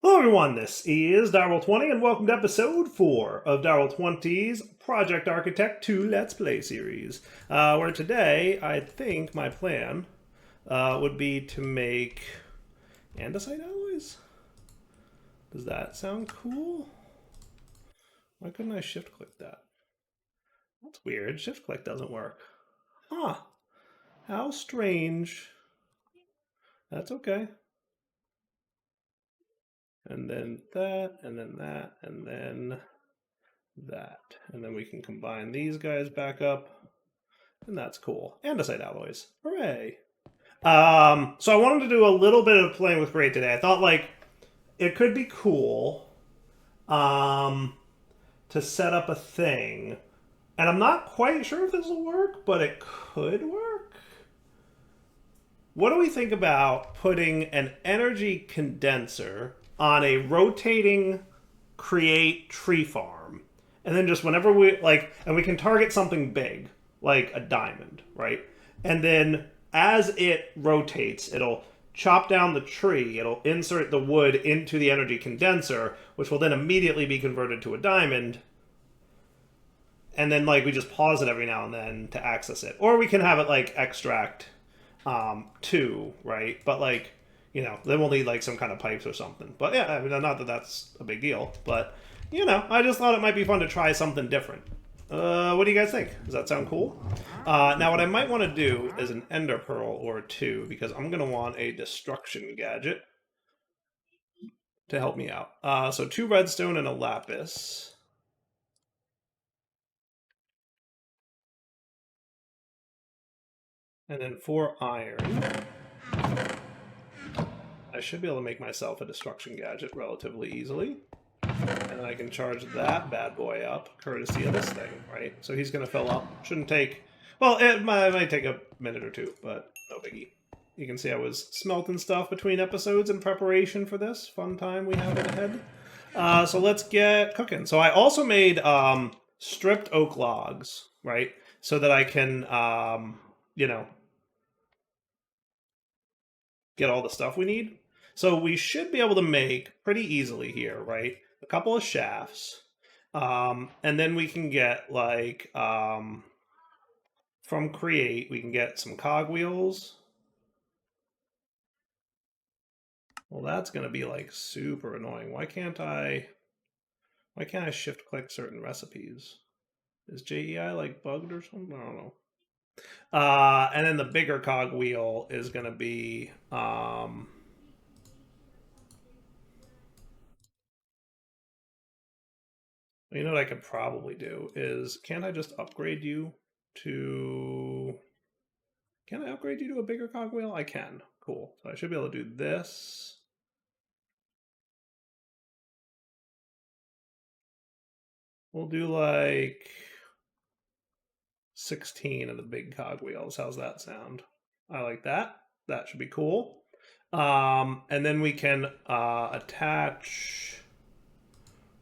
Hello everyone, this is Direwolf20 and welcome to episode 4 of Direwolf20's Project Architect 2 Let's Play series. Where today, I think my plan would be to make andesite alloys? Does that sound cool? Why couldn't I shift click that? That's weird, shift click doesn't work. Huh, how strange. That's okay. And then that, and then that, and then that. And then we can combine these guys back up. And that's cool. Andesite alloys. Hooray. So I wanted to do a little bit of playing with grade today. I thought like it could be cool to set up a thing. And I'm not quite sure if this will work, but it could work. What do we think about putting an energy condenser on a rotating create tree farm? And then just whenever we like, and we can target something big, like a diamond, right? And then as it rotates, it'll chop down the tree, it'll insert the wood into the energy condenser, which will then immediately be converted to a diamond. And then like we just pause it every now and then to access it. Or we can have it like extract 2, right? But like, you know, then we'll need like some kind of pipes or something. But yeah, I mean, not that that's a big deal, but you know, I just thought it might be fun to try something different. What do you guys think? Does that sound cool? Now, what I might want to do is an ender pearl or 2, because I'm going to want a destruction gadget to help me out. So 2 redstone and a lapis. And then 4 iron. I should be able to make myself a destruction gadget relatively easily. And then I can charge that bad boy up, courtesy of this thing, right? So he's going to fill up. Shouldn't take... Well, it might take a minute or 2, but no biggie. You can see I was smelting stuff between episodes in preparation for this. Fun time we have ahead. So let's get cooking. So I also made stripped oak logs, right? So that I can, you know, get all the stuff we need. So we should be able to make pretty easily here, right? A couple of shafts. And then we can get like from create, we can get some cogwheels. Well, that's going to be like super annoying. Why can't I shift click certain recipes? Is JEI like bugged or something? I don't know. And then the bigger cogwheel is going to be you know what I could probably do is, can't I just upgrade you to... Can I upgrade you to a bigger cogwheel? I can. Cool. So I should be able to do this. We'll do like 16 of the big cogwheels. How's that sound? I like that. That should be cool. And then we can attach...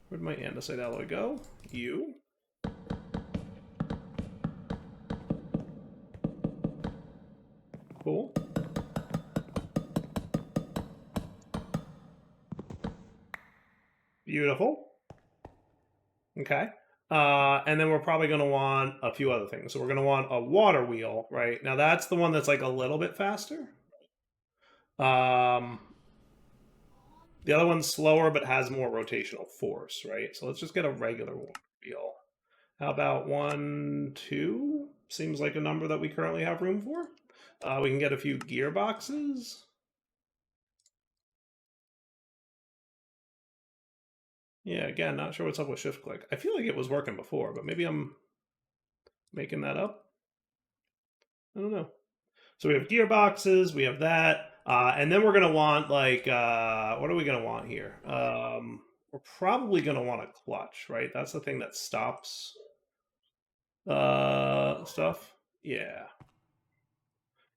Where'd my andesite alloy go? You. Cool. Beautiful. Okay. And then we're probably going to want a few other things. So we're going to want a water wheel, right? Now that's the one that's like a little bit faster. The other one's slower but has more rotational force, right? So let's just get a regular wheel. How about 1, 2? Seems like a number that we currently have room for. We can get a few gearboxes. Yeah, again, not sure what's up with shift click. I feel like it was working before, but maybe I'm making that up. I don't know. So we have gearboxes, we have that, and then we're going to want like, what are we going to want here? We're probably going to want a clutch, right? That's the thing that stops stuff. Yeah.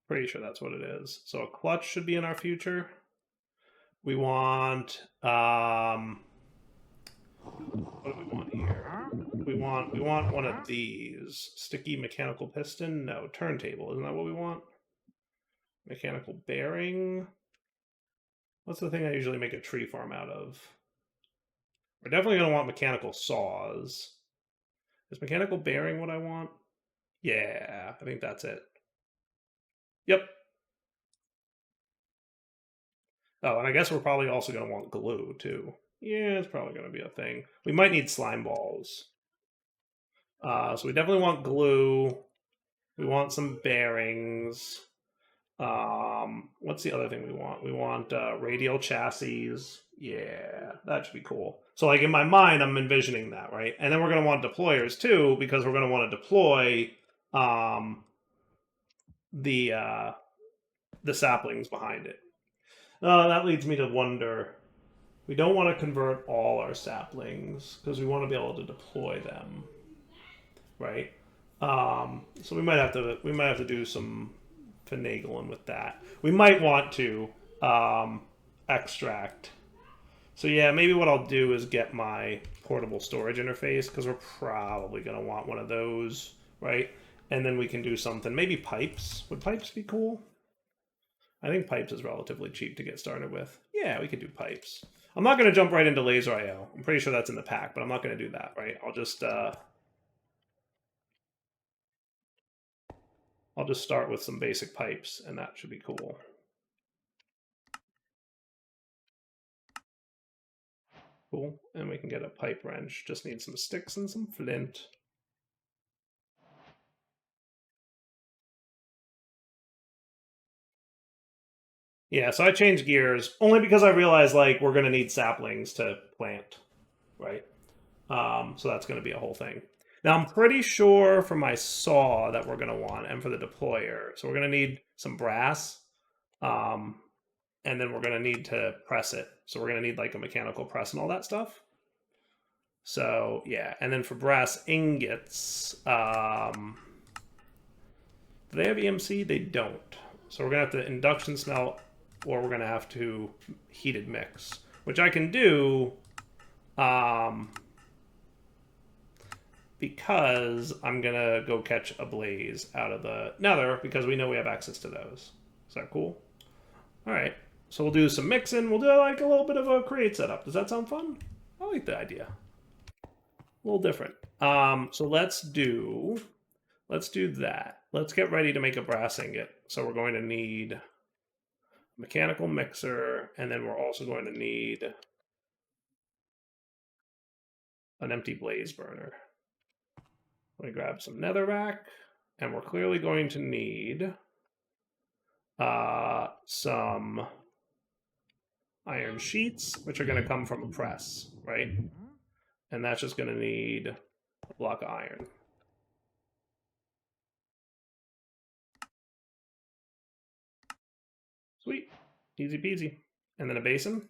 Pretty sure that's what it is. So a clutch should be in our future. We want, what do we want here? We want one of these. Sticky mechanical piston? No, turntable. Isn't that what we want? Mechanical bearing. What's the thing I usually make a tree farm out of? We're definitely going to want mechanical saws. Is mechanical bearing what I want? Yeah, I think that's it. Yep. Oh, and I guess we're probably also going to want glue, too. Yeah, it's probably going to be a thing. We might need slime balls. So we definitely want glue. We want some bearings. What's the other thing we want? We want radial chassis. Yeah, that should be cool. So, like in my mind, I'm envisioning that, right? And then we're going to want deployers too, because we're going to want to deploy um, the saplings behind it. That leads me to wonder. We don't want to convert all our saplings because we want to be able to deploy them, right? So we might have to do some finagling with that. We might want to extract. So yeah, maybe what I'll do is get my portable storage interface because we're probably going to want one of those, right? And then we can do something. Maybe pipes. Would pipes be cool? I think pipes is relatively cheap to get started with. Yeah, we could do pipes. I'm not going to jump right into laser IO. I'm pretty sure that's in the pack, but I'm not going to do that, right? I'll just start with some basic pipes, and that should be cool. Cool. And we can get a pipe wrench. Just need some sticks and some flint. Yeah, so I changed gears only because I realized like we're going to need saplings to plant, right? So that's going to be a whole thing. Now I'm pretty sure for my saw that we're going to want and for the deployer. So we're going to need some brass. And then we're going to need to press it. So we're going to need like a mechanical press and all that stuff. So yeah, and then for brass ingots, do they have EMC? They don't. So we're going to have to induction smelt, or we're going to have to heated mix, which I can do because I'm going to go catch a blaze out of the Nether because we know we have access to those. Is that cool? All right. So we'll do some mixing. We'll do like a little bit of a create setup. Does that sound fun? I like the idea. A little different. So let's do that. Let's get ready to make a brass ingot. So we're going to need a mechanical mixer, and then we're also going to need an empty blaze burner. Let me grab some netherrack, and we're clearly going to need some iron sheets, which are going to come from a press, right? And that's just going to need a block of iron. Sweet. Easy peasy. And then a basin.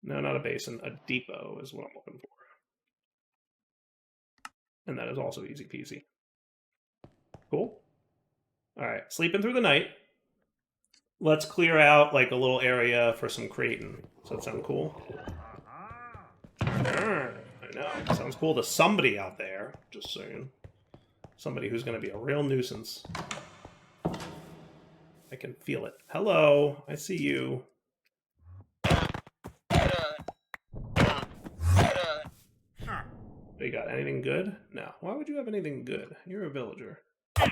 No, not a basin. A depot is what I'm looking for. And that is also easy peasy. Cool. All right. Sleeping through the night. Let's clear out like a little area for some creating. Does that sound cool? I know. Sounds cool to somebody out there. Just saying. Somebody who's going to be a real nuisance. I can feel it. Hello. I see you. You got anything good? No. Why would you have anything good? You're a villager. Right?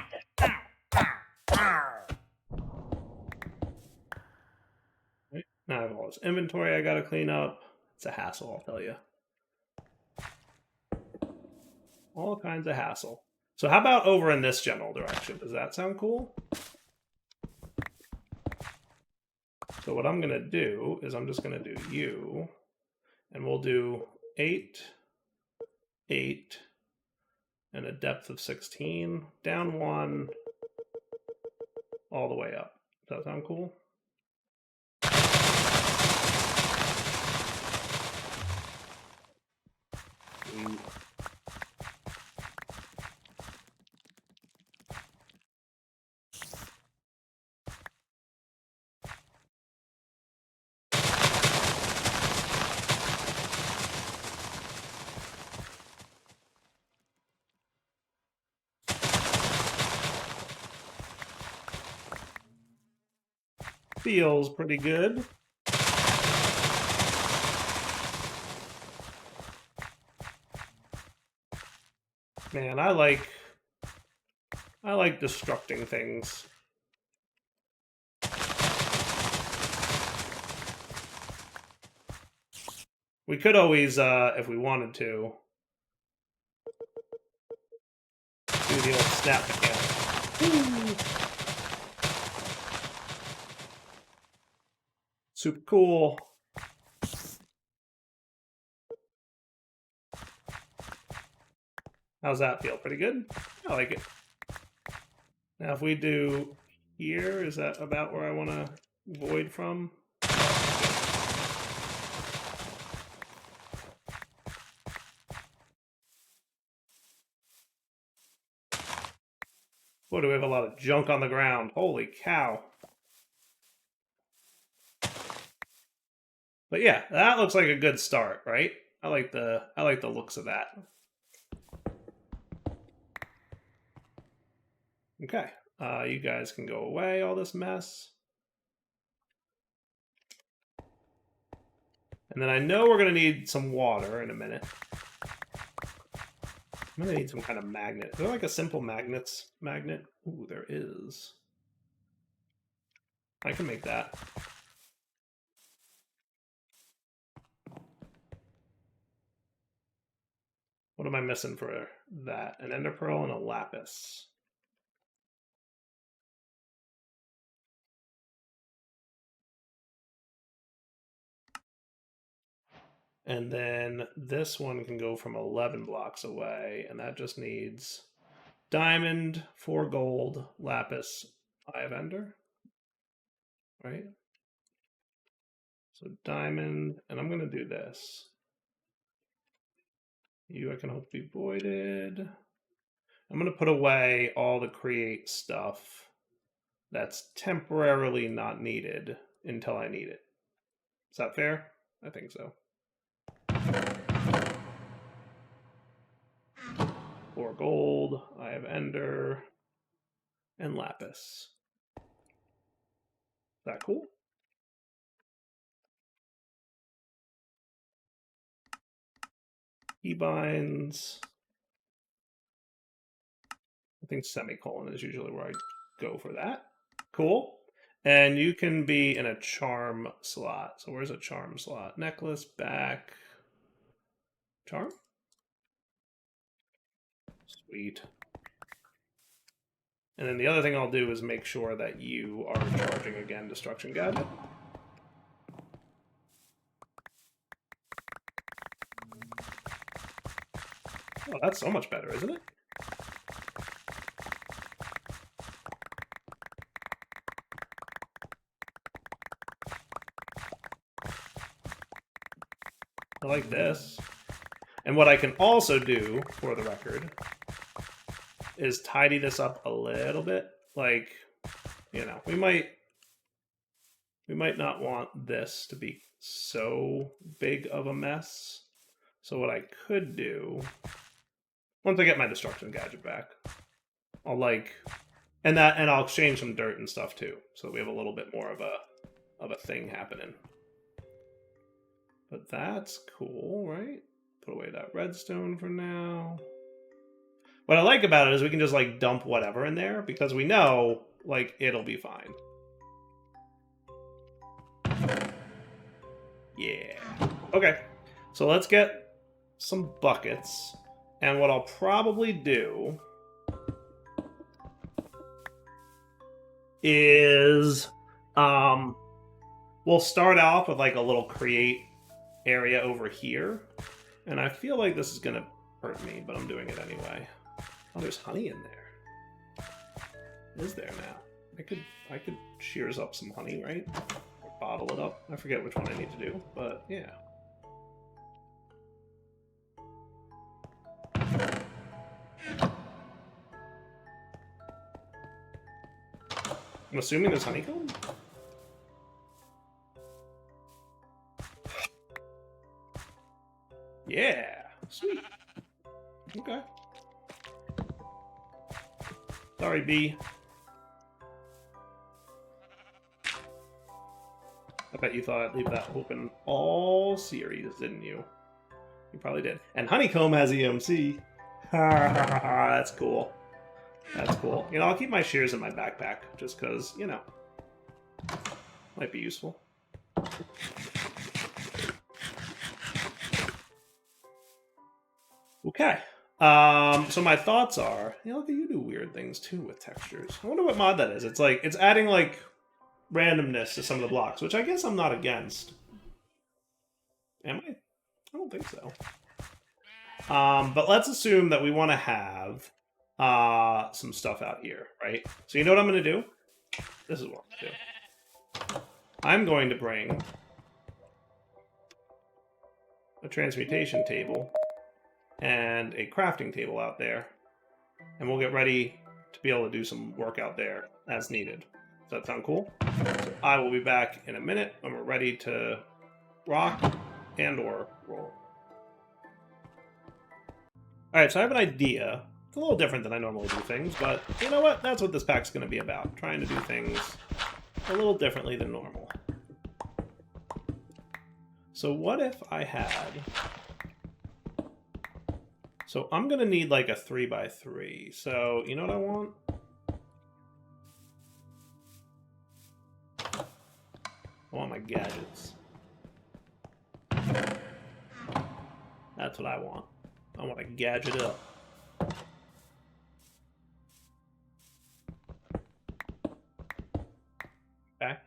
Now I have all this inventory I gotta clean up. It's a hassle, I'll tell you. All kinds of hassle. So how about over in this general direction? Does that sound cool? So what I'm gonna do is I'm just gonna do you, and we'll do 8, 8, and a depth of 16, down 1, all the way up. Does that sound cool? Ooh. Feels pretty good. Man, I like destructing things. We could always, if we wanted to, do the old snap mechanic. Super cool. How's that feel? Pretty good? I like it. Now if we do here, is that about where I want to void from? Boy, do we have a lot of junk on the ground. Holy cow. But yeah, that looks like a good start, right? I like the looks of that. Okay. You guys can go away, all this mess. And then I know we're going to need some water in a minute. I'm going to need some kind of magnet. Is there like a simple magnet? Ooh, there is. I can make that. What am I missing for that? An ender pearl and a lapis. And then this one can go from 11 blocks away, and that just needs diamond, 4 gold, lapis, eye of ender. Right? So diamond, and I'm going to do this. You, I can hope be voided. I'm going to put away all the create stuff that's temporarily not needed until I need it. Is that fair? I think so. 4 gold, I have ender, and lapis. Is that cool? Keybinds. I think semicolon is usually where I go for that. Cool. And you can be in a charm slot. So where's a charm slot? Necklace, back, charm? Sweet. And then the other thing I'll do is make sure that you are charging again Destruction Gadget. Oh, that's so much better, isn't it? I like this. And what I can also do, for the record, is tidy this up a little bit. Like, you know, we might not want this to be so big of a mess. So what I could do, once I get my Destruction Gadget back, I'll like, and I'll exchange some dirt and stuff too, so that we have a little bit more of a thing happening. But that's cool, right? Put away that redstone for now. What I like about it is we can just like dump whatever in there because we know like it'll be fine. Yeah. Okay. So let's get some buckets. And what I'll probably do is we'll start off with like a little create area over here. And I feel like this is going to hurt me, but I'm doing it anyway. Oh, there's honey in there. Is there now? I could shears up some honey, right? Or bottle it up. I forget which one I need to do, but yeah. I'm assuming there's honeycomb? Yeah, sweet. Okay. Sorry, bee. bet you thought I'd leave that open all series, didn't you? You probably did. And Honeycomb has EMC. That's cool. That's cool. You know, I'll keep my shears in my backpack, just because, you know, might be useful. Okay. So my thoughts are, you know, look, you do weird things too with textures. I wonder what mod that is. It's like, it's adding like randomness to some of the blocks, which I guess I'm not against. Am I? I don't think so. But let's assume that we want to have some stuff out here, right? So you know what I'm going to do? This is what I'm going to do. I'm going to bring a transmutation table and a crafting table out there, and we'll get ready to be able to do some work out there as needed. Does that sound cool? So I will be back in a minute when we're ready to rock and or roll. Alright, so I have an idea. It's a little different than I normally do things, but you know what? That's what this pack's going to be about. Trying to do things a little differently than normal. So what if I had... So I'm going to need like a 3x3. So you know what I want? I want my gadgets. That's what I want. I want to gadget up. Okay.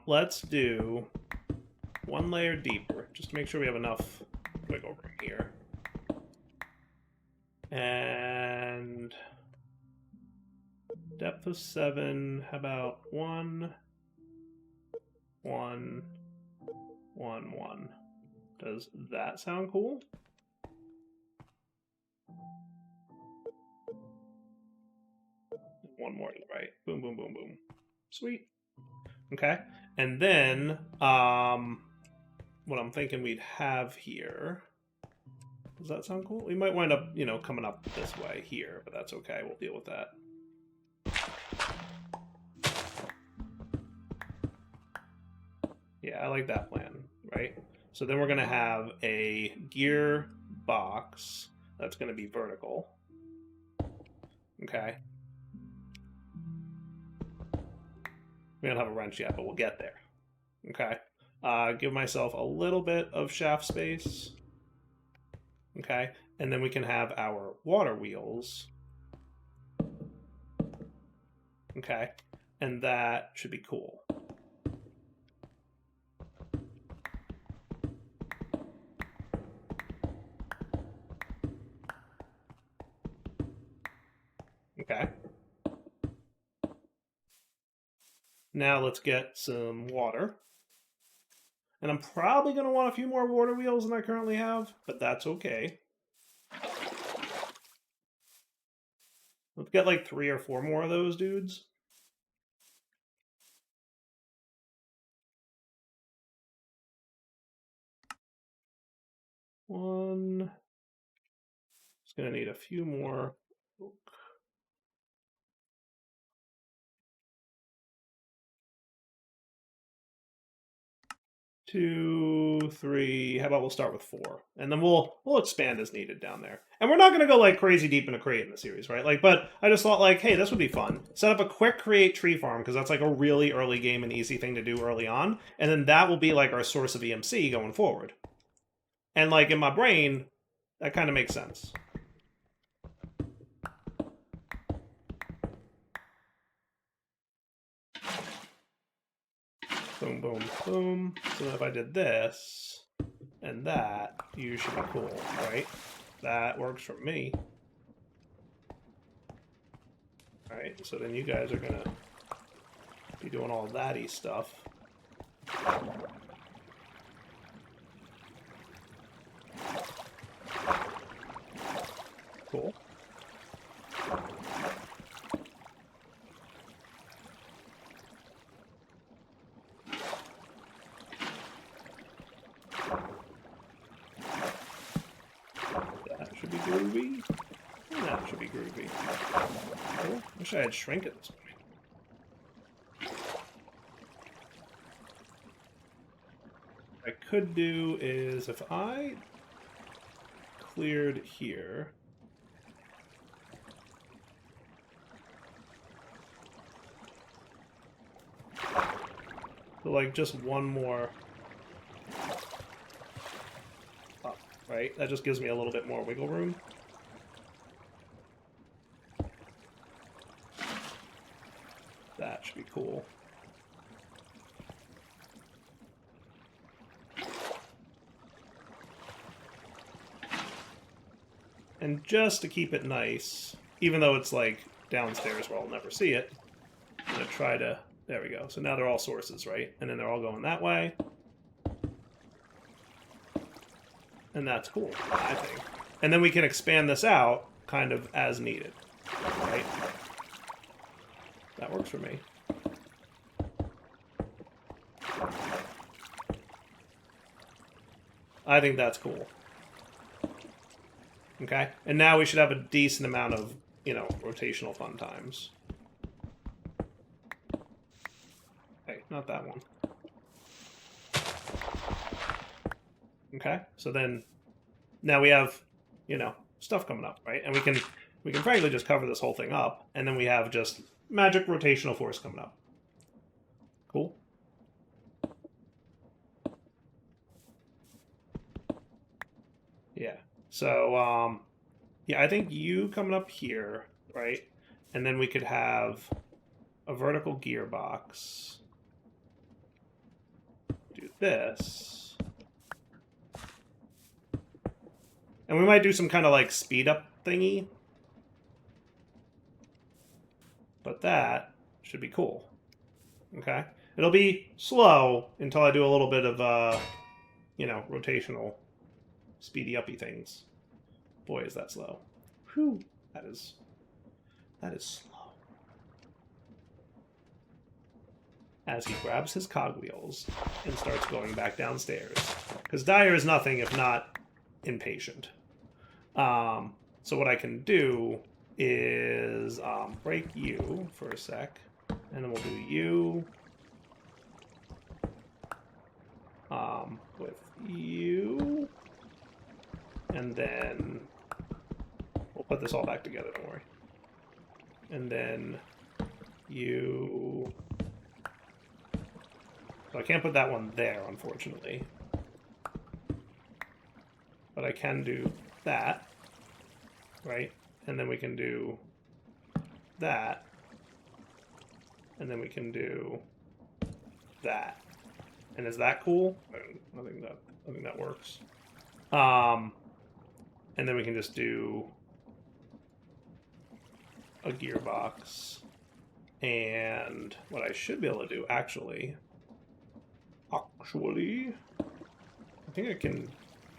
Let's do one layer deeper, just to make sure we have enough wiggle room here. And depth of 7, how about 1, 1, 1, 1. Does that sound cool? One more to the right. Boom, boom, boom, boom. Sweet. Okay. And then, what I'm thinking we'd have here... Does that sound cool? We might wind up, you know, coming up this way here, but that's okay. We'll deal with that. Yeah, I like that plan, right? So then we're going to have a gear box that's going to be vertical. Okay. We don't have a wrench yet, but we'll get there. Okay. Give myself a little bit of shaft space. Okay. And then we can have our water wheels. Okay. And that should be cool. Okay. Now let's get some water. And I'm probably going to want a few more water wheels than I currently have, but that's okay. Let's get like 3 or 4 more of those dudes. One. It's going to need a few more. 2, 3. How about we'll start with 4, and then we'll expand as needed down there. And we're not going to go like crazy deep into creating the series, right? Like, but I just thought like, hey, this would be fun. Set up a quick create tree farm because that's like a really early game and easy thing to do early on, and then that will be like our source of EMC going forward. And like in my brain, that kind of makes sense. Boom, boom, boom. So if I did this and that, you should be cool, right? That works for me. Alright, so then you guys are gonna be doing all that-y stuff. Cool. That should be groovy. And that should be groovy. Cool. Wish I had shrink at this point. I could do is if I cleared here. So like just one more up, right? That just gives me a little bit more wiggle room. That should be cool. And just to keep it nice, even though it's like downstairs where I'll never see it, I'm going to try to... There we go. So now they're all sources, right? And then they're all going that way. And that's cool, I think. And then we can expand this out kind of as needed, right? That works for me. I think that's cool. Okay? And now we should have a decent amount of, you know, rotational fun times. Hey, not that one. Okay? So then, now we have, you know, stuff coming up, right? And we can frankly just cover this whole thing up, and then we have just magic rotational force coming up. Cool? Yeah. So, yeah, I think you coming up here, right? And then we could have a vertical gearbox. Do this. And we might do some kind of like speed up thingy. But that should be cool. Okay? It'll be slow until I do a little bit of, you know, rotational speedy uppy things. Boy, is that slow. Whew. That is slow. As he grabs his cogwheels and starts going back downstairs. Because Dyer is nothing if not impatient. So what I can do is break you for a sec. And then we'll do you with you. And then we'll put this all back together, don't worry. And then you... So I can't put that one there, unfortunately. But I can do that, right? And then we can do that. And then we can do that. And is that cool? I think that works. And then we can just do a gearbox. And what I should be able to do, actually, I think I can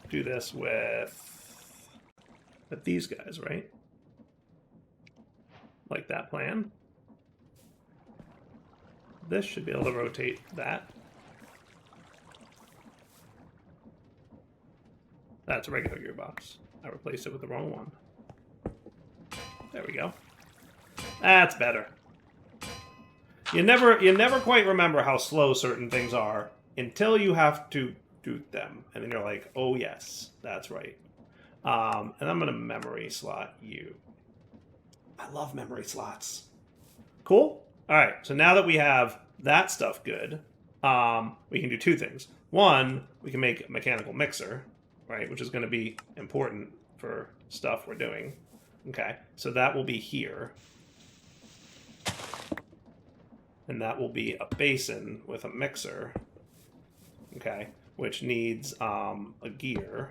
do this with these guys, right? Like that plan. This should be able to rotate that. That's a regular gearbox. I replaced it with the wrong one. There we go. That's better. You never quite remember how slow certain things are until you have to do them. And then you're like, oh yes, that's right. And I'm going to memory slot you. I love memory slots. Cool? Alright, so now that we have that stuff good, we can do two things. One, we can make a mechanical mixer, right, which is going to be important for stuff we're doing. Okay, so that will be here. And that will be a basin with a mixer, okay, which needs a gear,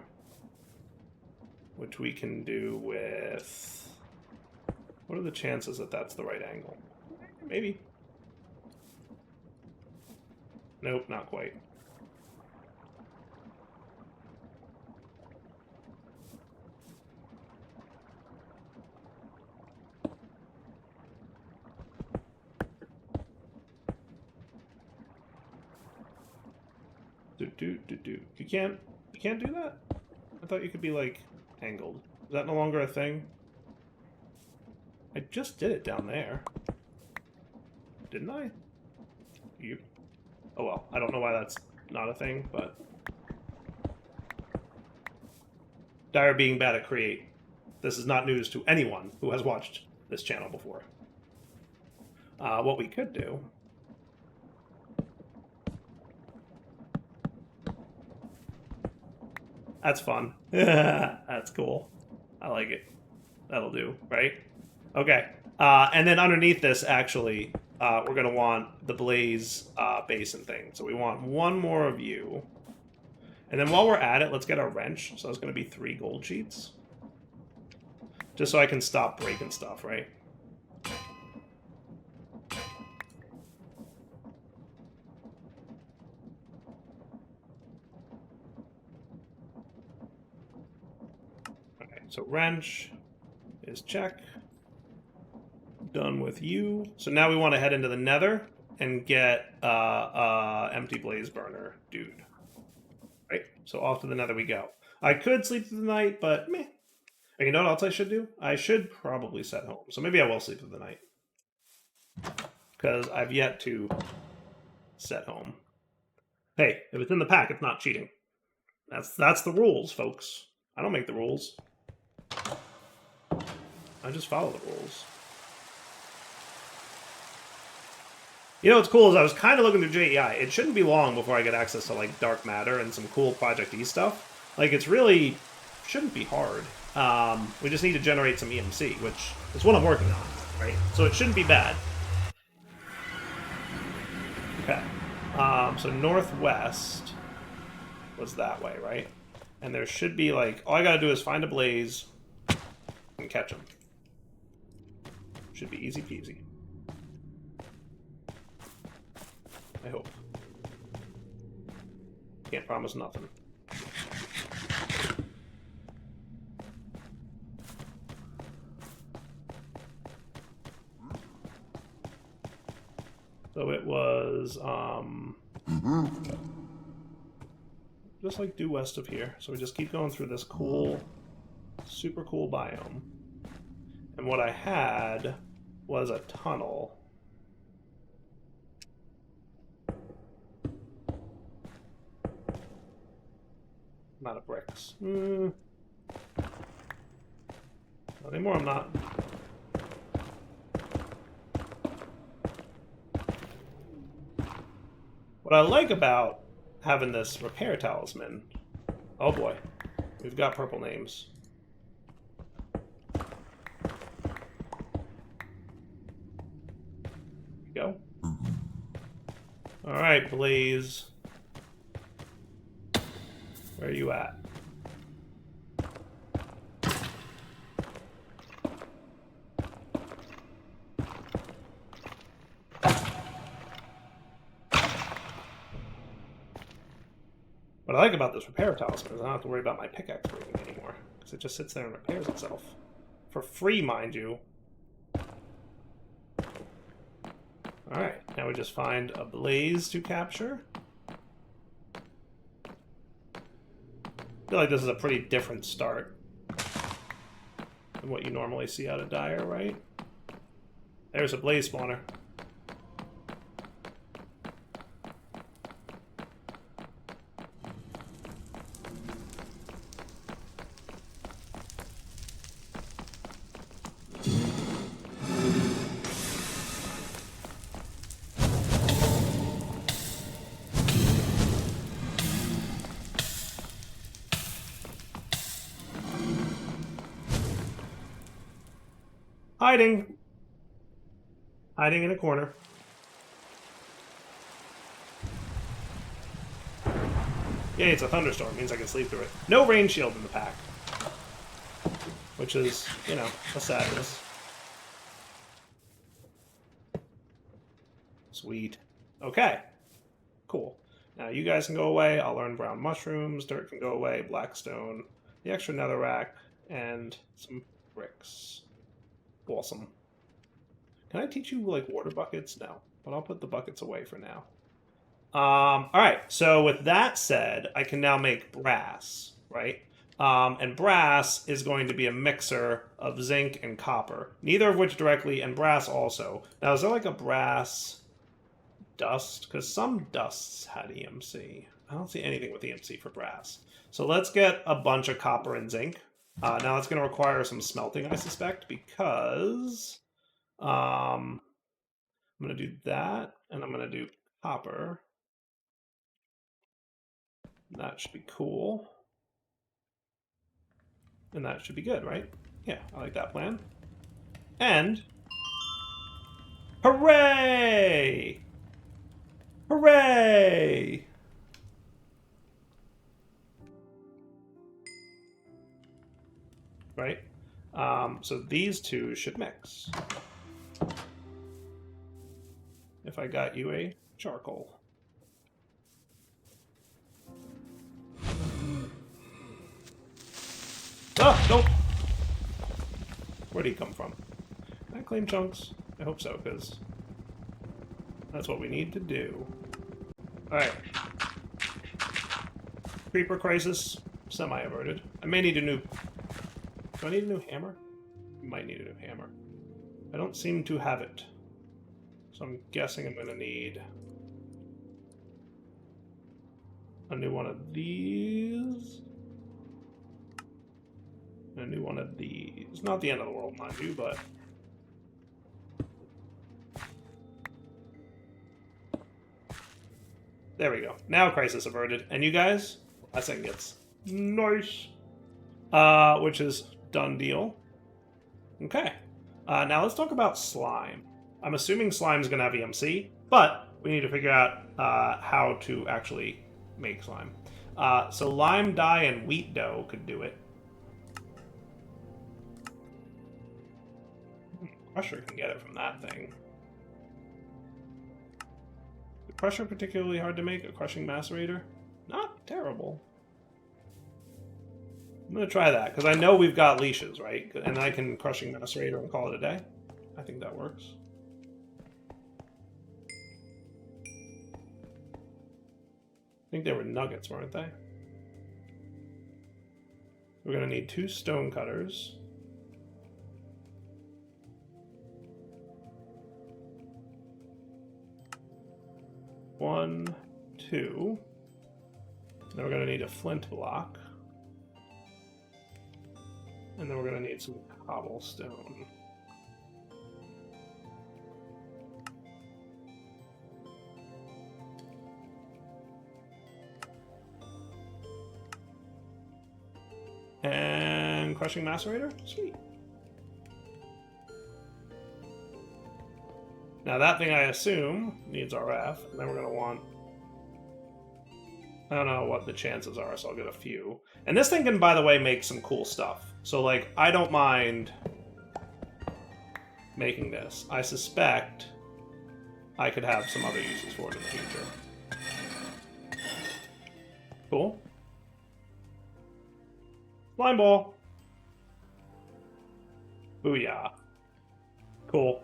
which we can do with... What are the chances that that's the right angle? Maybe. Nope, not quite. You can't do that? I thought you could be, like, angled. Is that no longer a thing? I just did it down there. Didn't I? You... Oh well, I don't know why that's not a thing, but Dire being bad at create. This is not news to anyone who has watched this channel before. What we could do... That's fun. That's cool. I like it. That'll do, right? Okay. And then underneath this, actually, we're going to want the blaze basin thing. So we want one more of you. And then while we're at it, let's get our wrench. So that's going to be 3 gold sheets. Just so I can stop breaking stuff, right? Okay, so wrench is check. Done with you. So now we want to head into the Nether and get empty blaze burner dude. Right? So off to the Nether we go. I could sleep through the night, but meh. And you know what else I should do? I should probably set home. So maybe I will sleep through the night. Because I've yet to set home. Hey, if it's in the pack, it's not cheating. That's the rules, folks. I don't make the rules. I just follow the rules. You know what's cool is I was kind of looking through JEI. It shouldn't be long before I get access to like dark matter and some cool Project E stuff. Like it's really shouldn't be hard. We just need to generate some EMC, which is what I'm working on, right? So it shouldn't be bad. Okay. So northwest was that way, right? And there should be like all I gotta do is find a blaze and catch them. Should be easy peasy. I hope. Can't promise nothing. So it was just like due west of here. So we just keep going through this cool, super cool biome. And what I had was a tunnel. I'm out of bricks. Not anymore, I'm not. What I like about having this repair talisman... Oh boy. We've got purple names. Go. Alright, Blaze. Where are you at? What I like about this repair talisman is I don't have to worry about my pickaxe breaking anymore, because it just sits there and repairs itself. For free, mind you. Alright, now we just find a blaze to capture. I feel like this is a pretty different start than what you normally see out of Dire, right? There's a blaze spawner. Hiding. Hiding in a corner. Yay, it's a thunderstorm. It means I can sleep through it. No rain shield in the pack. Which is, you know, a sadness. Sweet. Okay. Cool. Now you guys can go away. I'll learn brown mushrooms. Dirt can go away. Blackstone. The extra netherrack. And some bricks. Awesome. Can I teach you, like, water buckets? No. But I'll put the buckets away for now. Alright, so with that said, I can now make brass, right? And brass is going to be a mixer of zinc and copper. Neither of which directly, and brass also. Now, is there, like, a brass dust? Because some dusts had EMC. I don't see anything with EMC for brass. So let's get a bunch of copper and zinc. Now that's going to require some smelting, I suspect, because I'm going to do that, and I'm going to do copper. That should be cool. And that should be good, right? Yeah, I like that plan. And hooray! Hooray! Right? So these two should mix. If I got you a charcoal. Ah, nope! Where'd he come from? Can I claim chunks? I hope so, because that's what we need to do. Alright. Creeper crisis, semi-averted. I may need a new... Do I need a new hammer? I might need a new hammer. I don't seem to have it. So I'm guessing I'm going to need a new one of these. And a new one of these. It's not the end of the world, mind you, but... There we go. Now crisis averted. And you guys, last thing gets nice. Which is done deal. Okay. Now let's talk about slime. I'm assuming slime's going to have EMC, but we need to figure out how to actually make slime. So lime dye and wheat dough could do it. Crusher can get it from that thing. The crusher particularly hard to make? A crushing macerator? Not terrible. I'm going to try that, because I know we've got leashes, right? And I can crushing macerator and call it a day. I think that works. I think they were nuggets, weren't they? We're going to need 2 stone cutters. One, 2. Then we're going to need a flint block. And then we're going to need some cobblestone. And crushing macerator? Sweet. Now that thing, I assume, needs RF, and then we're going to want... I don't know what the chances are, so I'll get a few. And this thing can, by the way, make some cool stuff. So, like, I don't mind making this. I suspect I could have some other uses for it in the future. Cool. Slime ball. Booyah. Cool.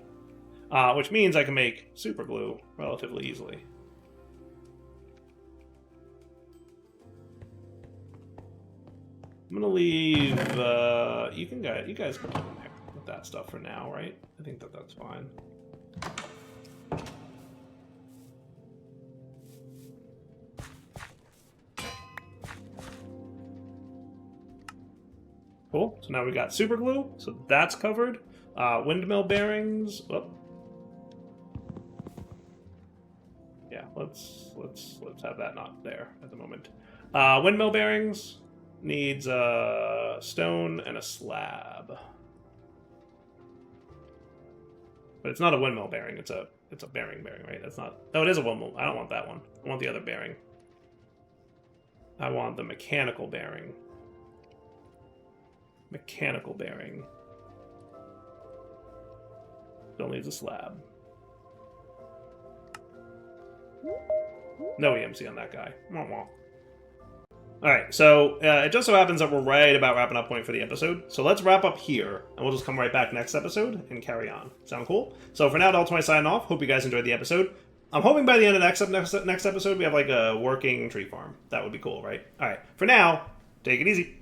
Which means I can make super glue relatively easily. I'm gonna leave. You guys can come in there with that stuff for now, right? I think that's fine. Cool. So now we got super glue, so that's covered. Windmill bearings. Oh. Yeah, let's have that not there at the moment. Windmill bearings needs a stone and a slab. But it's not a windmill bearing, it's a bearing, right? That's not... Oh, it is a windmill. I don't want that one. I want the other bearing. I want the mechanical bearing. Mechanical bearing. Still needs a slab. No EMC on that guy. Wah wah. Alright, so it just so happens that we're right about wrapping up point for the episode. So let's wrap up here, and we'll just come right back next episode and carry on. Sound cool? So for now, Del20 signing off. Hope you guys enjoyed the episode. I'm hoping by the end of next episode we have like a working tree farm. That would be cool, right? Alright, for now, take it easy.